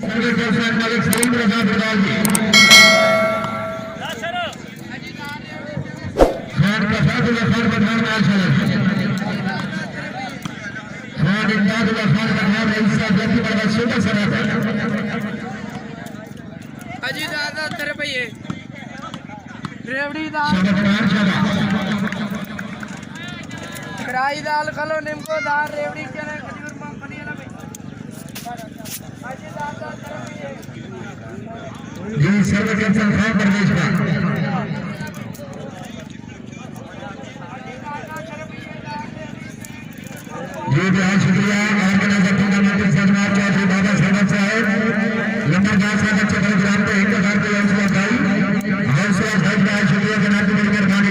सर्वे प्रसाद मालिक सलीम रजा बिरदाल जी खान प्रसादुल्लाह खान प्रधान माल चले खान इमदादुल्लाह खान प्रधान रईस साहब जल्दी बड़ा छोटा सरा अजी दादा तेरे भैये रेवड़ी दाल शाबाश शाबाश कढ़ाई दाल खलो निम्को दाल रेवड़ी चने खजूर मूंगफली ना भाई अजी दादा तेरे भैये जी सर्वे कैंसर खान प्रदेश का जी बहुत शुक्रिया ऑर्गेनाइजर टूर्नामेंट सजनार चौधरी बाबा साहब साहब नंबरदार साहब अच्छे प्रोग्राम को एक हजार की हौसला अफजाई बहुत शुक्रिया जनाब की बड़ी मेहरबानी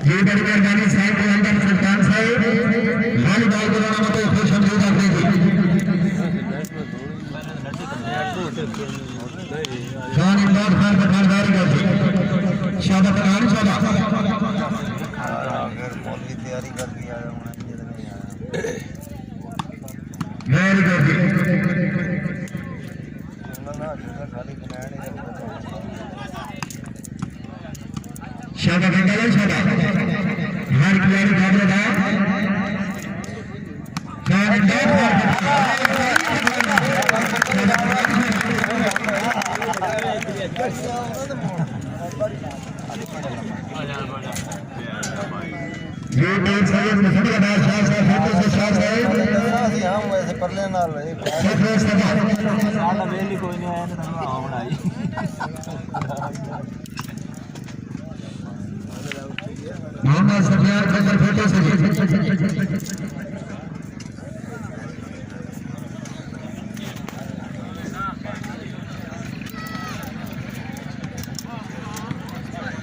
ये बड़ी मेहरबानी साहब के अंदर सुल्तान साहब वॉलीबॉल को दोनों को खुश हमदीद करने की खान इमदाद खान पठान दारी करते शाबाश खान शाबाश तैयारी कर दिया वेरी गुड शाबाश बेंगल शाबाश हर खिलाड़ी भागले दा खान इमदाद ये टीम सैयद मुहम्मद अब्बास शाह साहब फोटो से शाह साहब हम वैसे परले नाल सफर सफर साडा बेली कोई नहीं आया ना आउण आई मोहम्मद सफियार खतर फोटो से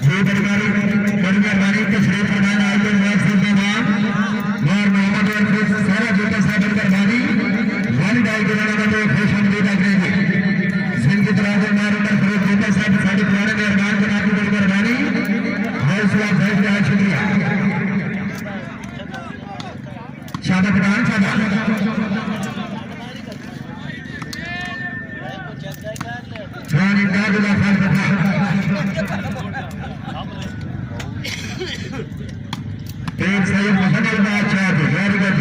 ये बड़ी मेहरबानी तशरीफ फरमाना आइए मैच के बाद और मोहम्मद और सारा बेटा साहब मेहरबानी वॉलीबॉल के नाम पे खुश हमदीद करेंगे जिनकी तरह मारूंगा फरीद बेटा साहब साड़ी पुराने मेहरबान जनाब की बड़ी मेहरबानी हौसला अफजाई का शुक्रिया शाबाश प्रधान शाबाश खान इमदादुल्लाह खान प्रधान तेज सैयद मोहम्मद अब्बास शाह वेरी गुड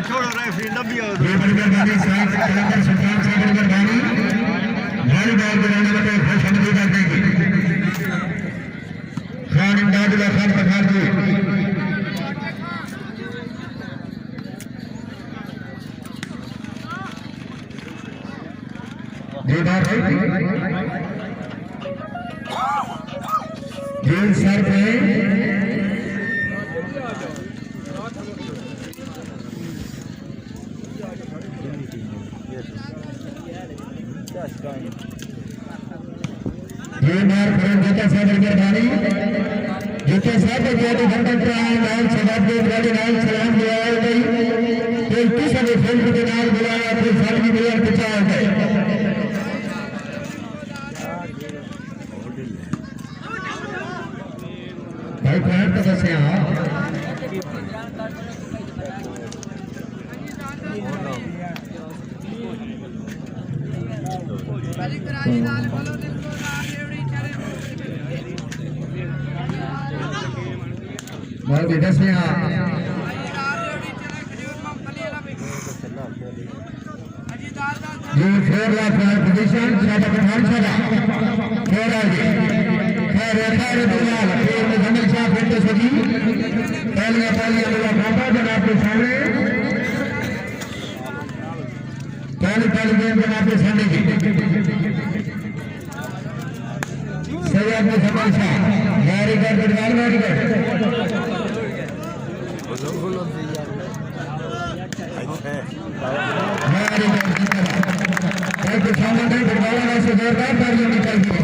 छोड़ो रेफरी डब्बी ये बड़ी मेहरबानी साहब कलंदर सुल्तान साहब की मेहरबानी वॉलीबॉल के नाम पे खुश हमदीद करेंगे खान इमदादुल्लाह खान प्रधान जी दीदार भाई जेल सर पे ये बार फरन देता साहब की मेहरबानी जितने साहब के जो घंटे पे आए नाम सलाम दे गाड़ी नाम सलाम दिया है भाई फिर किसी ने फोन के नाम बुलाया फिर सर की बुलाया पूछा है भाई प्लान तो कैसे हाँ अजी कढ़ाई दाल खलो निम्को दाल रेवड़ी चने बहुत बेटा से हाँ अजी दाल रेवड़ी चने खजूर मूंगफली ना भाई अजी दाल जी 4 लाख पोजीशन शाबाश प्रधान शाबाश खैर आगे खैर खैर बिलाल फिर जमील शाह फिर सजी पहले मेरा पापा जनाब के सामने पहले गेम जनाब के सामने की Syed Muhammad Shah very good Bilal very good very good के सामने नहीं बिरबाला से जोरदार तालियां निकलती है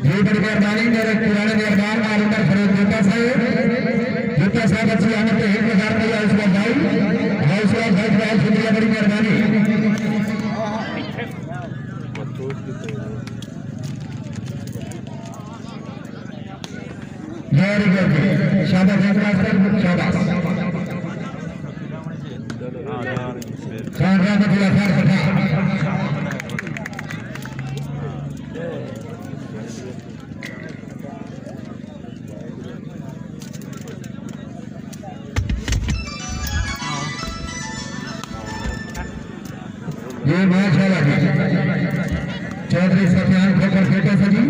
ये बड़ी मेहरबानी मेरे पुराने मेहरबान मालूम फरीद बेटा साहब मेहरबानी वेरी गुड शाबाश शाबाश शानदार बदला फार पटा ये मैच है लगी चौधरी सत्यान खोकर फेटे सजी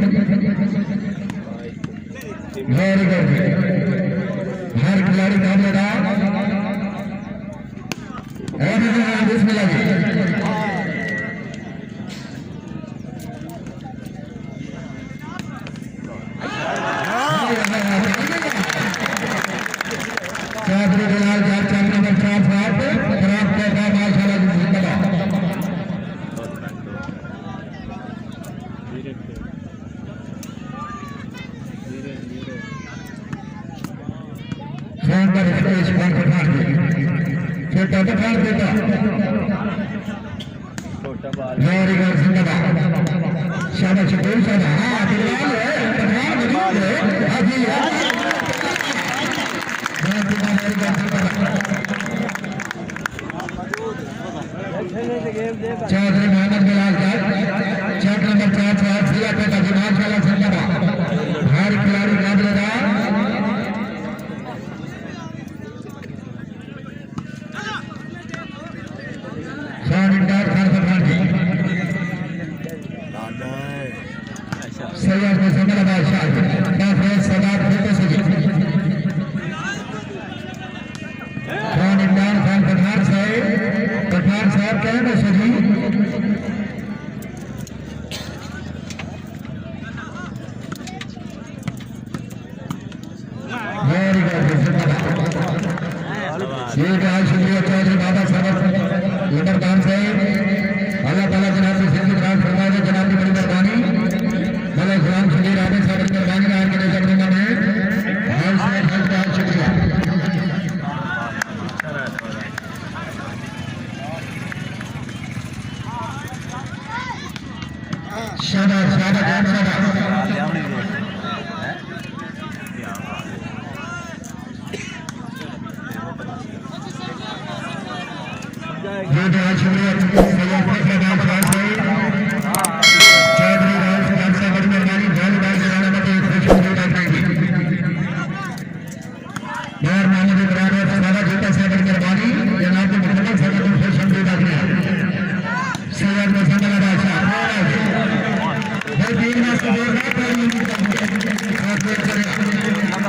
वेरी गुड हर खिलाड़ी कामयाब और इसमें लगी चौधरी बिलाल चार नंबर 4 खराब करता माशाल्लाह जिंदाबाद शानदार स्टेज पर पठान छोटा पठान देता वेरी गुड जिंदाबाद शाबाश कोई शाबाश हां बिलाल है पठान बिलाल है हाजी चौधरी मोहम्मद बिलाल चेक नंबर 4 जिला पेटा दिमाग वाला जिंदाबाद हर खिलाड़ी काबिलेदार सैयद में संगला बादशाह काफी सदात होते सजी खान इमरान खान पठान साहब कहे ना सजी वेरी गुड ये आज शुक्रिया चौधरी बाबा साहब लंबर खान साहब अल्लाह ताला जनाब से सिद्ध राज फरमाए जनाब की बड़ी मेहरबानी भले गुलाम शबीर आदिल साहब की मेहरबानी आज के नजर में हाल से हाल का शुक्रिया शाबाश शाबाश शाबाश ये जो आज शुक्रिया चौधरी राज खान साहब बड़ी मेहरबानी बहुत बार जनाना मत खुश होने देंगे और मोहम्मद इमरान सारा जूता साहब बड़ी मेहरबानी जनाब के मुकम्मल साहब को खुश होने देंगे सैयद में संगला